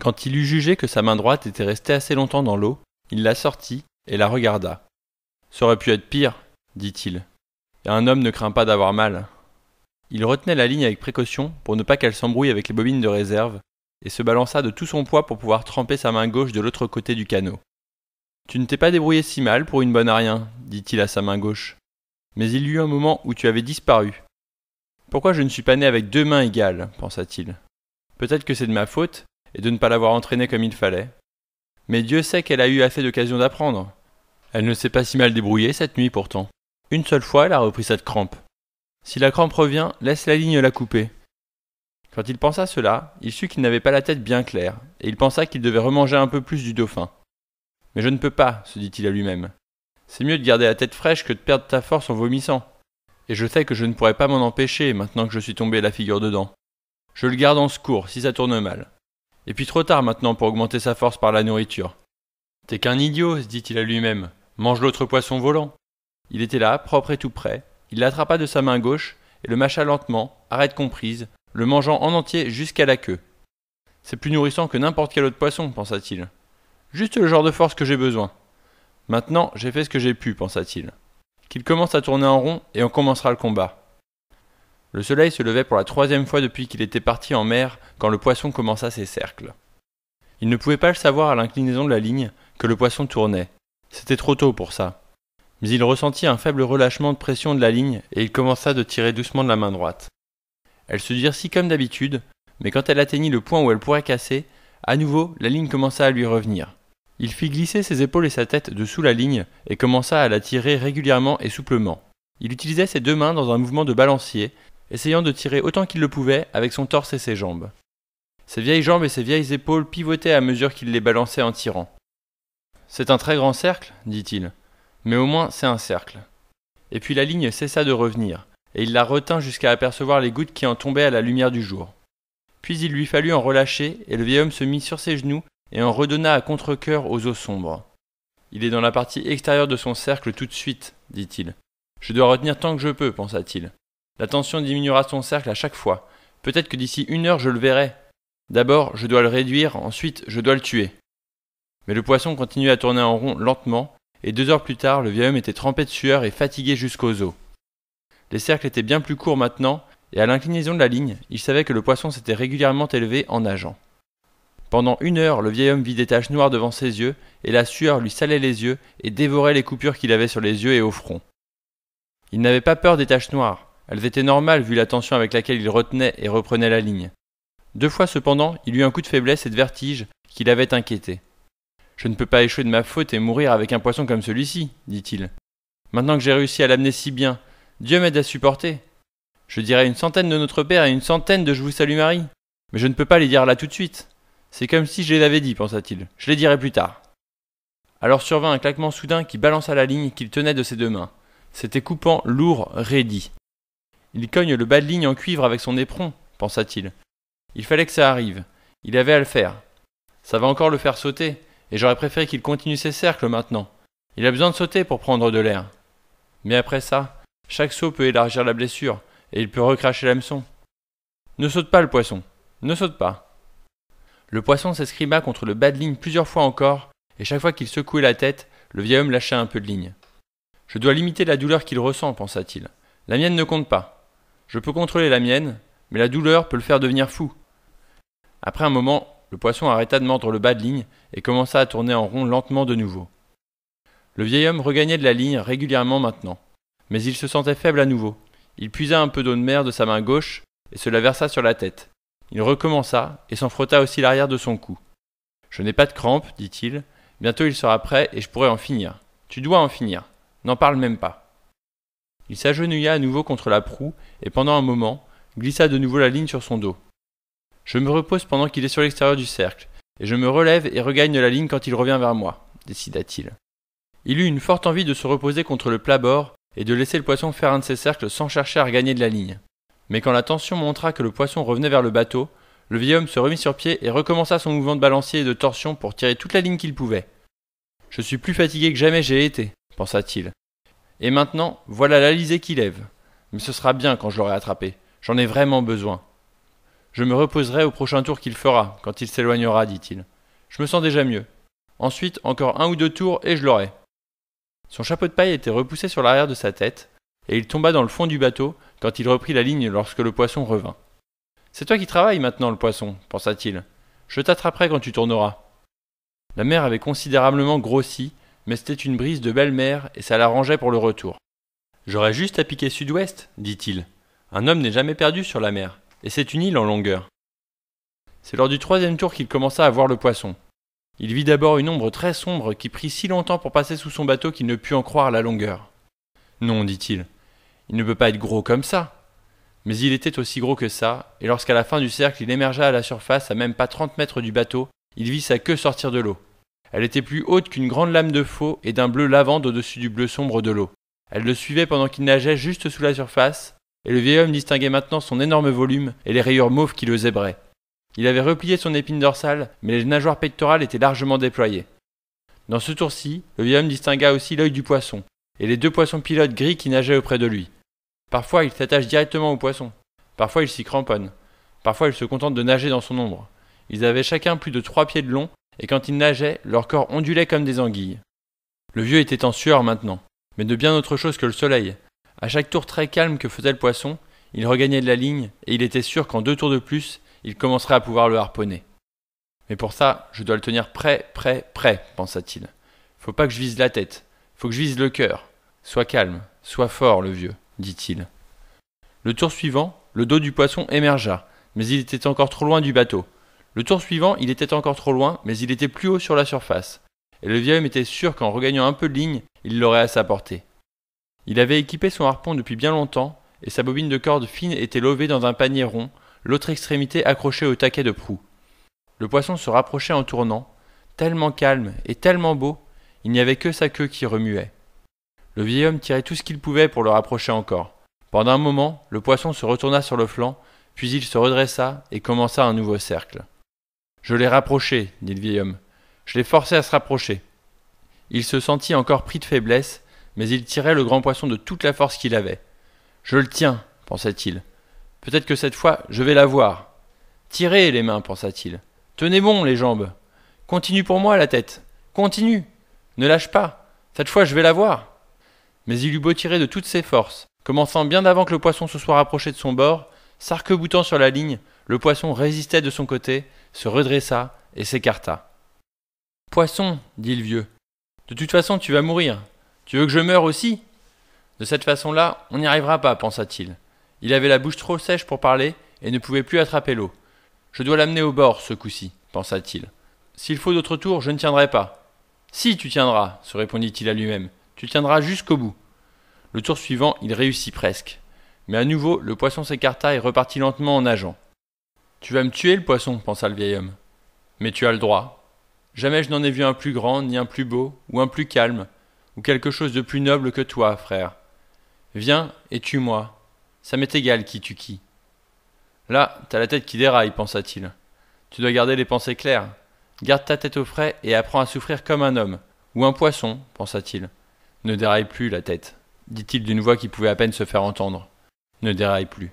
Quand il eut jugé que sa main droite était restée assez longtemps dans l'eau, il la sortit et la regarda. « Ça aurait pu être pire, dit-il. Et un homme ne craint pas d'avoir mal. » Il retenait la ligne avec précaution pour ne pas qu'elle s'embrouille avec les bobines de réserve et se balança de tout son poids pour pouvoir tremper sa main gauche de l'autre côté du canot. « Tu ne t'es pas débrouillé si mal pour une bonne à rien, dit-il à sa main gauche. Mais il y eut un moment où tu avais disparu. Pourquoi je ne suis pas né avec 2 mains égales, pensa-t-il. Peut-être que c'est de ma faute et de ne pas l'avoir entraînée comme il fallait. Mais Dieu sait qu'elle a eu assez d'occasions d'apprendre. Elle ne s'est pas si mal débrouillée cette nuit pourtant. Une seule fois, elle a repris cette crampe. Si la crampe revient, laisse la ligne la couper. » Quand il pensa cela, il sut qu'il n'avait pas la tête bien claire, et il pensa qu'il devait remanger un peu plus du dauphin. « Mais je ne peux pas, se dit-il à lui-même. C'est mieux de garder la tête fraîche que de perdre ta force en vomissant. Et je sais que je ne pourrai pas m'en empêcher maintenant que je suis tombé la figure dedans. Je le garde en secours si ça tourne mal. Et puis trop tard maintenant pour augmenter sa force par la nourriture. T'es qu'un idiot, se dit-il à lui-même. Mange l'autre poisson volant. » Il était là, propre et tout prêt. Il l'attrapa de sa main gauche et le mâcha lentement, arête comprise, le mangeant en entier jusqu'à la queue. « C'est plus nourrissant que n'importe quel autre poisson, pensa-t-il. Juste le genre de force que j'ai besoin. Maintenant, j'ai fait ce que j'ai pu, pensa-t-il. Qu'il commence à tourner en rond et on commencera le combat. » Le soleil se levait pour la 3e fois depuis qu'il était parti en mer quand le poisson commença ses cercles. Il ne pouvait pas le savoir à l'inclinaison de la ligne que le poisson tournait. C'était trop tôt pour ça. Mais il ressentit un faible relâchement de pression de la ligne et il commença de tirer doucement de la main droite. Elle se durcit comme d'habitude, mais quand elle atteignit le point où elle pourrait casser, à nouveau la ligne commença à lui revenir. Il fit glisser ses épaules et sa tête dessous la ligne et commença à la tirer régulièrement et souplement. Il utilisait ses 2 mains dans un mouvement de balancier, essayant de tirer autant qu'il le pouvait avec son torse et ses jambes. Ses vieilles jambes et ses vieilles épaules pivotaient à mesure qu'il les balançait en tirant. « C'est un très grand cercle, dit-il. Mais au moins c'est un cercle. » Et puis la ligne cessa de revenir, et il la retint jusqu'à apercevoir les gouttes qui en tombaient à la lumière du jour. Puis il lui fallut en relâcher, et le vieil homme se mit sur ses genoux et en redonna à contre-cœur aux eaux sombres. « Il est dans la partie extérieure de son cercle tout de suite, dit-il. Je dois retenir tant que je peux, pensa-t-il. La tension diminuera son cercle à chaque fois. Peut-être que d'ici 1 heure je le verrai. D'abord, je dois le réduire, ensuite je dois le tuer. » Mais le poisson continuait à tourner en rond lentement, et 2 heures plus tard, le vieil homme était trempé de sueur et fatigué jusqu'aux os. Les cercles étaient bien plus courts maintenant, et à l'inclinaison de la ligne, il savait que le poisson s'était régulièrement élevé en nageant. Pendant 1 heure, le vieil homme vit des taches noires devant ses yeux, et la sueur lui salait les yeux et dévorait les coupures qu'il avait sur les yeux et au front. Il n'avait pas peur des taches noires, elles étaient normales vu la tension avec laquelle il retenait et reprenait la ligne. 2 fois cependant, il eut un coup de faiblesse et de vertige qui l'avait inquiété. « Je ne peux pas échouer de ma faute et mourir avec un poisson comme celui-ci, dit-il. Maintenant que j'ai réussi à l'amener si bien, Dieu m'aide à supporter. Je dirai 100 de Notre Père et 100 de Je vous salue Marie. Mais je ne peux pas les dire là tout de suite. C'est comme si je les avais dit, pensa-t-il. Je les dirai plus tard. » Alors survint un claquement soudain qui balança la ligne qu'il tenait de ses 2 mains. C'était coupant, lourd, raidi. Il cogne le bas de ligne en cuivre avec son éperon, pensa-t-il. Il fallait que ça arrive. Il avait à le faire. Ça va encore le faire sauter. Et j'aurais préféré qu'il continue ses cercles maintenant. Il a besoin de sauter pour prendre de l'air. Mais après ça, chaque saut peut élargir la blessure, et il peut recracher l'hameçon. Ne saute pas le poisson, ne saute pas. Le poisson s'escrima contre le bas de ligne plusieurs fois encore, et chaque fois qu'il secouait la tête, le vieil homme lâchait un peu de ligne. Je dois limiter la douleur qu'il ressent, pensa-t-il. La mienne ne compte pas. Je peux contrôler la mienne, mais la douleur peut le faire devenir fou. Après un moment, le poisson arrêta de mordre le bas de ligne et commença à tourner en rond lentement de nouveau. Le vieil homme regagnait de la ligne régulièrement maintenant, mais il se sentait faible à nouveau. Il puisa un peu d'eau de mer de sa main gauche et se la versa sur la tête. Il recommença et s'en frotta aussi l'arrière de son cou. « Je n'ai pas de crampe, dit-il. Bientôt il sera prêt et je pourrai en finir. Tu dois en finir. N'en parle même pas. » Il s'agenouilla à nouveau contre la proue et pendant un moment, glissa de nouveau la ligne sur son dos. « Je me repose pendant qu'il est sur l'extérieur du cercle, et je me relève et regagne la ligne quand il revient vers moi, décida-t-il. Il eut une forte envie de se reposer contre le plat-bord et de laisser le poisson faire un de ses cercles sans chercher à regagner de la ligne. Mais quand la tension montra que le poisson revenait vers le bateau, le vieil homme se remit sur pied et recommença son mouvement de balancier et de torsion pour tirer toute la ligne qu'il pouvait. « Je suis plus fatigué que jamais j'ai été, pensa-t-il. Et maintenant, voilà l'alizé qui lève. Mais ce sera bien quand je l'aurai attrapé. J'en ai vraiment besoin. » Je me reposerai au prochain tour qu'il fera, quand il s'éloignera, dit-il. Je me sens déjà mieux. Ensuite, encore 1 ou 2 tours et je l'aurai. Son chapeau de paille était repoussé sur l'arrière de sa tête, et il tomba dans le fond du bateau quand il reprit la ligne lorsque le poisson revint. C'est toi qui travailles maintenant, le poisson, pensa-t-il. Je t'attraperai quand tu tourneras. La mer avait considérablement grossi, mais c'était une brise de belle mer et ça l'arrangeait pour le retour. J'aurais juste à piquer sud-ouest, dit-il. Un homme n'est jamais perdu sur la mer, et c'est une île en longueur. C'est lors du 3e tour qu'il commença à voir le poisson. Il vit d'abord une ombre très sombre qui prit si longtemps pour passer sous son bateau qu'il ne put en croire la longueur. Non, dit-il, il ne peut pas être gros comme ça. Mais il était aussi gros que ça, et lorsqu'à la fin du cercle il émergea à la surface à même pas 30 mètres du bateau, il vit sa queue sortir de l'eau. Elle était plus haute qu'une grande lame de faux et d'un bleu lavande au-dessus du bleu sombre de l'eau. Elle le suivait pendant qu'il nageait juste sous la surface, et le vieil homme distinguait maintenant son énorme volume et les rayures mauves qui le zébraient. Il avait replié son épine dorsale, mais les nageoires pectorales étaient largement déployées. Dans ce tour-ci, le vieil homme distingua aussi l'œil du poisson, et les 2 poissons pilotes gris qui nageaient auprès de lui. Parfois il s'attache directement au poisson, parfois il s'y cramponne, parfois il se contente de nager dans son ombre. Ils avaient chacun plus de 3 pieds de long, et quand ils nageaient, leur corps ondulait comme des anguilles. Le vieux était en sueur maintenant, mais de bien autre chose que le soleil. À chaque tour très calme que faisait le poisson, il regagnait de la ligne, et il était sûr qu'en 2 tours de plus, il commencerait à pouvoir le harponner. Mais pour ça, je dois le tenir prêt, pensa-t-il. Faut pas que je vise la tête, faut que je vise le cœur. Sois calme, sois fort, le vieux, dit-il. Le tour suivant, le dos du poisson émergea, mais il était encore trop loin du bateau. Le tour suivant, il était encore trop loin, mais il était plus haut sur la surface. Et le vieil homme était sûr qu'en regagnant un peu de ligne, il l'aurait à sa portée. Il avait équipé son harpon depuis bien longtemps, et sa bobine de corde fine était levée dans un panier rond, l'autre extrémité accrochée au taquet de proue. Le poisson se rapprochait en tournant, tellement calme et tellement beau, il n'y avait que sa queue qui remuait. Le vieil homme tirait tout ce qu'il pouvait pour le rapprocher encore. Pendant un moment, le poisson se retourna sur le flanc, puis il se redressa et commença un nouveau cercle. Je l'ai rapproché, dit le vieil homme. Je l'ai forcé à se rapprocher. Il se sentit encore pris de faiblesse, mais il tirait le grand poisson de toute la force qu'il avait. Je le tiens, pensa-t-il. Peut-être que cette fois, je vais l'avoir. Tirez les mains, pensa-t-il. Tenez bon les jambes. Continue pour moi la tête. Continue. Ne lâche pas. Cette fois, je vais l'avoir. Mais il eut beau tirer de toutes ses forces, commençant bien avant que le poisson se soit rapproché de son bord, s'arc-boutant sur la ligne, le poisson résistait de son côté, se redressa et s'écarta. « Poisson, dit le vieux, de toute façon tu vas mourir. Tu veux que je meure aussi ?» De cette façon-là, on n'y arrivera pas, pensa-t-il. Il avait la bouche trop sèche pour parler et ne pouvait plus attraper l'eau. Je dois l'amener au bord, ce coup-ci, pensa-t-il. S'il faut d'autres tours, je ne tiendrai pas. Si tu tiendras, se répondit-il à lui-même. Tu tiendras jusqu'au bout. Le tour suivant, il réussit presque. Mais à nouveau, le poisson s'écarta et repartit lentement en nageant. Tu vas me tuer, le poisson, pensa le vieil homme. Mais tu as le droit. Jamais je n'en ai vu un plus grand, ni un plus beau, ou un plus calme, ou quelque chose de plus noble que toi, frère. Viens et tue-moi. Ça m'est égal qui tue qui. Là, t'as la tête qui déraille, pensa-t-il. Tu dois garder les pensées claires. Garde ta tête au frais et apprends à souffrir comme un homme, ou un poisson, pensa-t-il. Ne déraille plus la tête, dit-il d'une voix qui pouvait à peine se faire entendre. Ne déraille plus.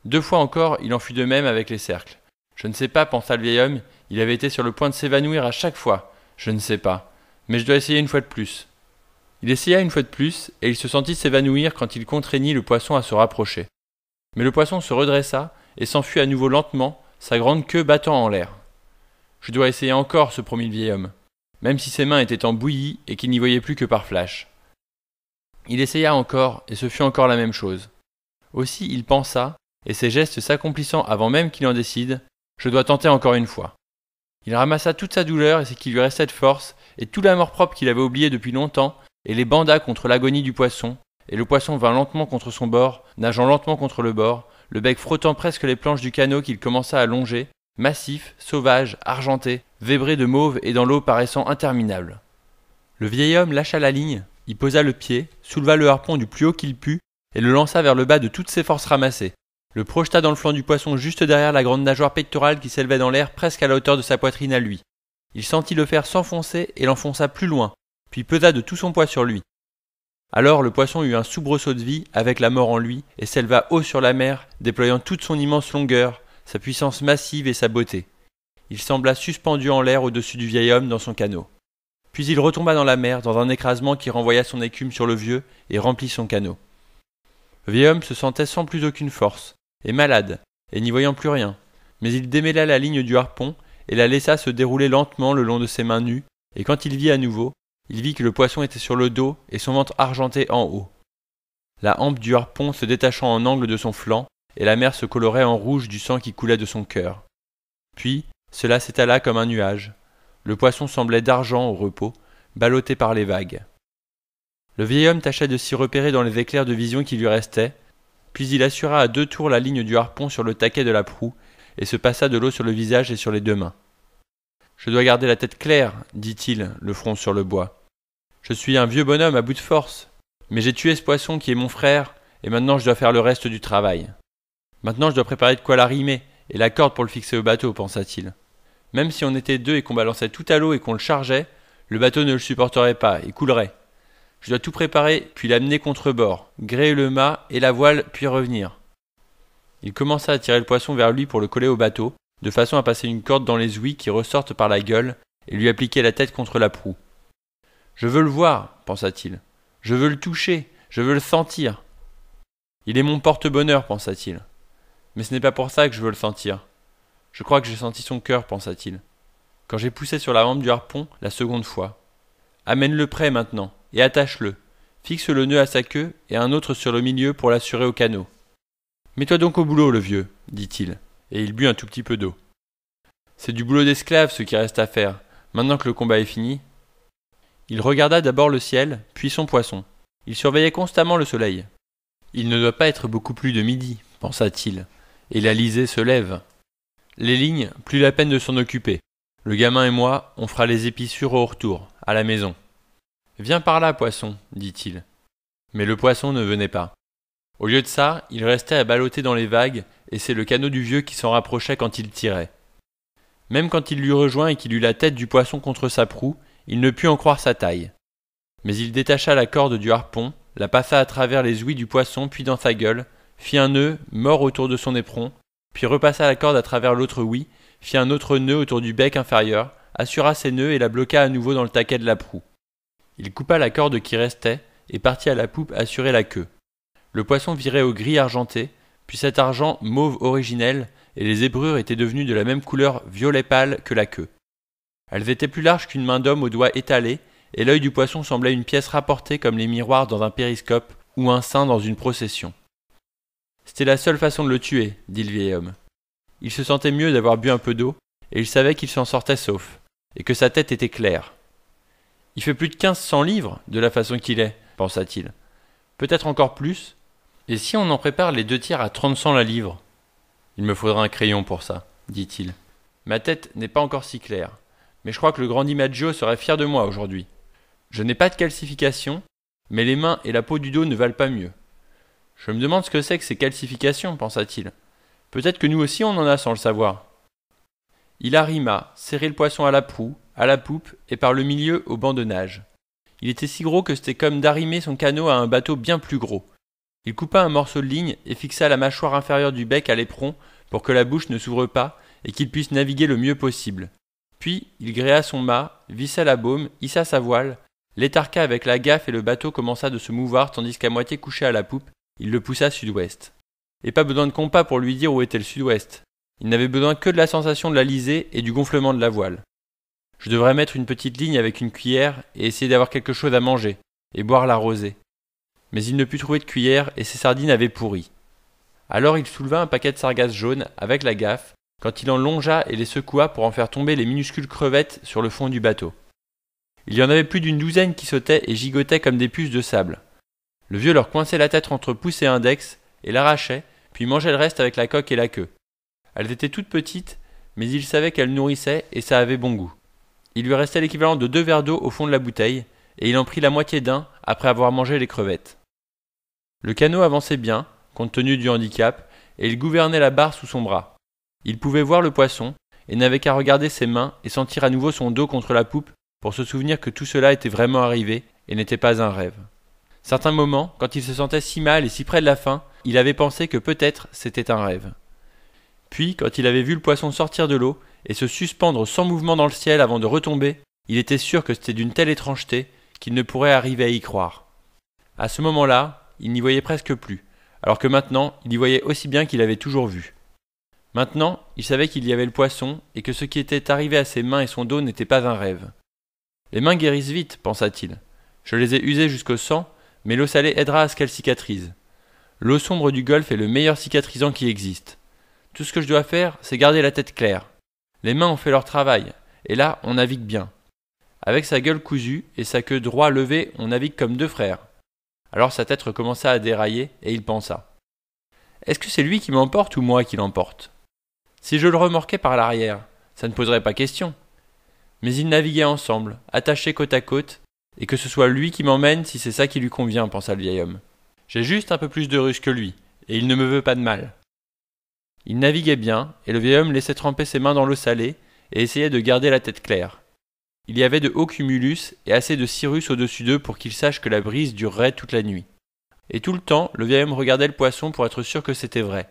2 fois encore, il en fut de même avec les cercles. Je ne sais pas, pensa le vieil homme, il avait été sur le point de s'évanouir à chaque fois. Je ne sais pas, mais je dois essayer une fois de plus. Il essaya une fois de plus, et il se sentit s'évanouir quand il contraignit le poisson à se rapprocher. Mais le poisson se redressa et s'enfuit à nouveau lentement, sa grande queue battant en l'air. Je dois essayer encore, se promit le vieil homme, même si ses mains étaient en bouillie et qu'il n'y voyait plus que par flash. Il essaya encore, et ce fut encore la même chose. Aussi il pensa, et ses gestes s'accomplissant avant même qu'il en décide, je dois tenter encore une fois. Il ramassa toute sa douleur et ce qui lui restait de force, et tout l'amour-propre qu'il avait oublié depuis longtemps, et les banda contre l'agonie du poisson, et le poisson vint lentement contre son bord, nageant lentement contre le bord, le bec frottant presque les planches du canot qu'il commença à longer, massif, sauvage, argenté, vébré de mauve et dans l'eau paraissant interminable. Le vieil homme lâcha la ligne, y posa le pied, souleva le harpon du plus haut qu'il put, et le lança vers le bas de toutes ses forces ramassées, le projeta dans le flanc du poisson juste derrière la grande nageoire pectorale qui s'élevait dans l'air presque à la hauteur de sa poitrine à lui. Il sentit le fer s'enfoncer et l'enfonça plus loin, puis pesa de tout son poids sur lui. Alors le poisson eut un soubresaut de vie avec la mort en lui et s'éleva haut sur la mer, déployant toute son immense longueur, sa puissance massive et sa beauté. Il sembla suspendu en l'air au-dessus du vieil homme dans son canot. Puis il retomba dans la mer, dans un écrasement qui renvoya son écume sur le vieux et remplit son canot. Le vieil homme se sentait sans plus aucune force, et malade, et n'y voyant plus rien, mais il démêla la ligne du harpon et la laissa se dérouler lentement le long de ses mains nues, et quand il vit à nouveau, il vit que le poisson était sur le dos et son ventre argenté en haut. La hampe du harpon se détachant en angle de son flanc, et la mer se colorait en rouge du sang qui coulait de son cœur. Puis, cela s'étala comme un nuage. Le poisson semblait d'argent au repos, ballotté par les vagues. Le vieil homme tâcha de s'y repérer dans les éclairs de vision qui lui restaient, puis il assura à 2 tours la ligne du harpon sur le taquet de la proue, et se passa de l'eau sur le visage et sur les 2 mains. « Je dois garder la tête claire, dit-il, le front sur le bois. Je suis un vieux bonhomme à bout de force, mais j'ai tué ce poisson qui est mon frère, et maintenant je dois faire le reste du travail. Maintenant je dois préparer de quoi l'arrimer, et la corde pour le fixer au bateau, pensa-t-il. Même si on était 2 et qu'on balançait tout à l'eau et qu'on le chargeait, le bateau ne le supporterait pas et coulerait. Je dois tout préparer, puis l'amener contre bord, gréer le mât et la voile, puis revenir. » Il commença à tirer le poisson vers lui pour le coller au bateau, de façon à passer une corde dans les ouïes qui ressortent par la gueule et lui appliquer la tête contre la proue. « Je veux le voir, pensa-t-il. Je veux le toucher, je veux le sentir. Il est mon porte-bonheur, pensa-t-il. Mais ce n'est pas pour ça que je veux le sentir. Je crois que j'ai senti son cœur, pensa-t-il, quand j'ai poussé sur la hampe du harpon la seconde fois. Amène-le près maintenant, et attache-le. Fixe le nœud à sa queue et un autre sur le milieu pour l'assurer au canot. Mets-toi donc au boulot, le vieux, dit-il, et il but un tout petit peu d'eau. C'est du boulot d'esclave ce qui reste à faire, maintenant que le combat est fini. Il regarda d'abord le ciel, puis son poisson. Il surveillait constamment le soleil. Il ne doit pas être beaucoup plus de midi, pensa-t-il, et l'Alizé se lève. Les lignes, plus la peine de s'en occuper. Le gamin et moi, on fera les épissures au retour, à la maison. Viens par là, poisson, dit-il. Mais le poisson ne venait pas. Au lieu de ça, il restait à balloter dans les vagues, et c'est le canot du vieux qui s'en rapprochait quand il tirait. Même quand il l'eut rejoint et qu'il eut la tête du poisson contre sa proue, il ne put en croire sa taille. Mais il détacha la corde du harpon, la passa à travers les ouïes du poisson puis dans sa gueule, fit un nœud mort autour de son éperon, puis repassa la corde à travers l'autre ouïe, fit un autre nœud autour du bec inférieur, assura ses nœuds et la bloqua à nouveau dans le taquet de la proue. Il coupa la corde qui restait et partit à la poupe assurer la queue. Le poisson virait au gris argenté, puis cet argent mauve originel, et les zébrures étaient devenues de la même couleur violet pâle que la queue. Elles étaient plus larges qu'une main d'homme aux doigts étalés, et l'œil du poisson semblait une pièce rapportée comme les miroirs dans un périscope ou un saint dans une procession. C'était la seule façon de le tuer, dit le vieil homme. Il se sentait mieux d'avoir bu un peu d'eau, et il savait qu'il s'en sortait sauf, et que sa tête était claire. Il fait plus de 1500 livres, de la façon qu'il est, pensa-t-il. Peut-être encore plus. Et si on en prépare les 2 tiers à 30 cents la livre? Il me faudra un crayon pour ça, dit-il. Ma tête n'est pas encore si claire, mais je crois que le grand DiMaggio serait fier de moi aujourd'hui. Je n'ai pas de calcification, mais les mains et la peau du dos ne valent pas mieux. Je me demande ce que c'est que ces calcifications, pensa-t-il. Peut-être que nous aussi on en a sans le savoir. Il arrima, serrait le poisson à la proue, à la poupe et par le milieu au banc de nage. Il était si gros que c'était comme d'arrimer son canot à un bateau bien plus gros. Il coupa un morceau de ligne et fixa la mâchoire inférieure du bec à l'éperon pour que la bouche ne s'ouvre pas et qu'il puisse naviguer le mieux possible. Puis il gréa son mât, vissa la baume, hissa sa voile, l'étarqua avec la gaffe et le bateau commença de se mouvoir tandis qu'à moitié couché à la poupe, il le poussa sud-ouest. Et pas besoin de compas pour lui dire où était le sud-ouest. Il n'avait besoin que de la sensation de l'Alizé et du gonflement de la voile. Je devrais mettre une petite ligne avec une cuillère et essayer d'avoir quelque chose à manger, et boire la rosée. Mais il ne put trouver de cuillère et ses sardines avaient pourri. Alors il souleva un paquet de sargasses jaunes avec la gaffe, quand il en longea et les secoua pour en faire tomber les minuscules crevettes sur le fond du bateau. Il y en avait plus d'une douzaine qui sautaient et gigotaient comme des puces de sable. Le vieux leur coinçait la tête entre pouce et index et l'arrachait, puis mangeait le reste avec la coque et la queue. Elles étaient toutes petites, mais il savait qu'elles nourrissaient et ça avait bon goût. Il lui restait l'équivalent de 2 verres d'eau au fond de la bouteille, et il en prit la moitié d'un après avoir mangé les crevettes. Le canot avançait bien, compte tenu du handicap, et il gouvernait la barre sous son bras. Il pouvait voir le poisson, et n'avait qu'à regarder ses mains et sentir à nouveau son dos contre la poupe pour se souvenir que tout cela était vraiment arrivé et n'était pas un rêve. Certains moments, quand il se sentait si mal et si près de la fin, il avait pensé que peut-être c'était un rêve. Puis, quand il avait vu le poisson sortir de l'eau et se suspendre sans mouvement dans le ciel avant de retomber, il était sûr que c'était d'une telle étrangeté qu'il ne pourrait arriver à y croire. À ce moment-là, il n'y voyait presque plus, alors que maintenant, il y voyait aussi bien qu'il avait toujours vu. Maintenant, il savait qu'il y avait le poisson et que ce qui était arrivé à ses mains et son dos n'était pas un rêve. Les mains guérissent vite, pensa-t-il. Je les ai usées jusqu'au sang, mais l'eau salée aidera à ce qu'elles cicatrisent. L'eau sombre du golfe est le meilleur cicatrisant qui existe. Tout ce que je dois faire, c'est garder la tête claire. Les mains ont fait leur travail, et là, on navigue bien. Avec sa gueule cousue et sa queue droit levée, on navigue comme deux frères. Alors sa tête recommença à dérailler, et il pensa. Est-ce que c'est lui qui m'emporte ou moi qui l'emporte ? Si je le remorquais par l'arrière, ça ne poserait pas question. Mais ils naviguaient ensemble, attachés côte à côte, et que ce soit lui qui m'emmène si c'est ça qui lui convient, pensa le vieil homme. J'ai juste un peu plus de ruse que lui, et il ne me veut pas de mal. Il naviguait bien, et le vieil homme laissait tremper ses mains dans l'eau salée, et essayait de garder la tête claire. Il y avait de hauts cumulus et assez de cirrus au-dessus d'eux pour qu'il sache que la brise durerait toute la nuit. Et tout le temps, le vieil homme regardait le poisson pour être sûr que c'était vrai.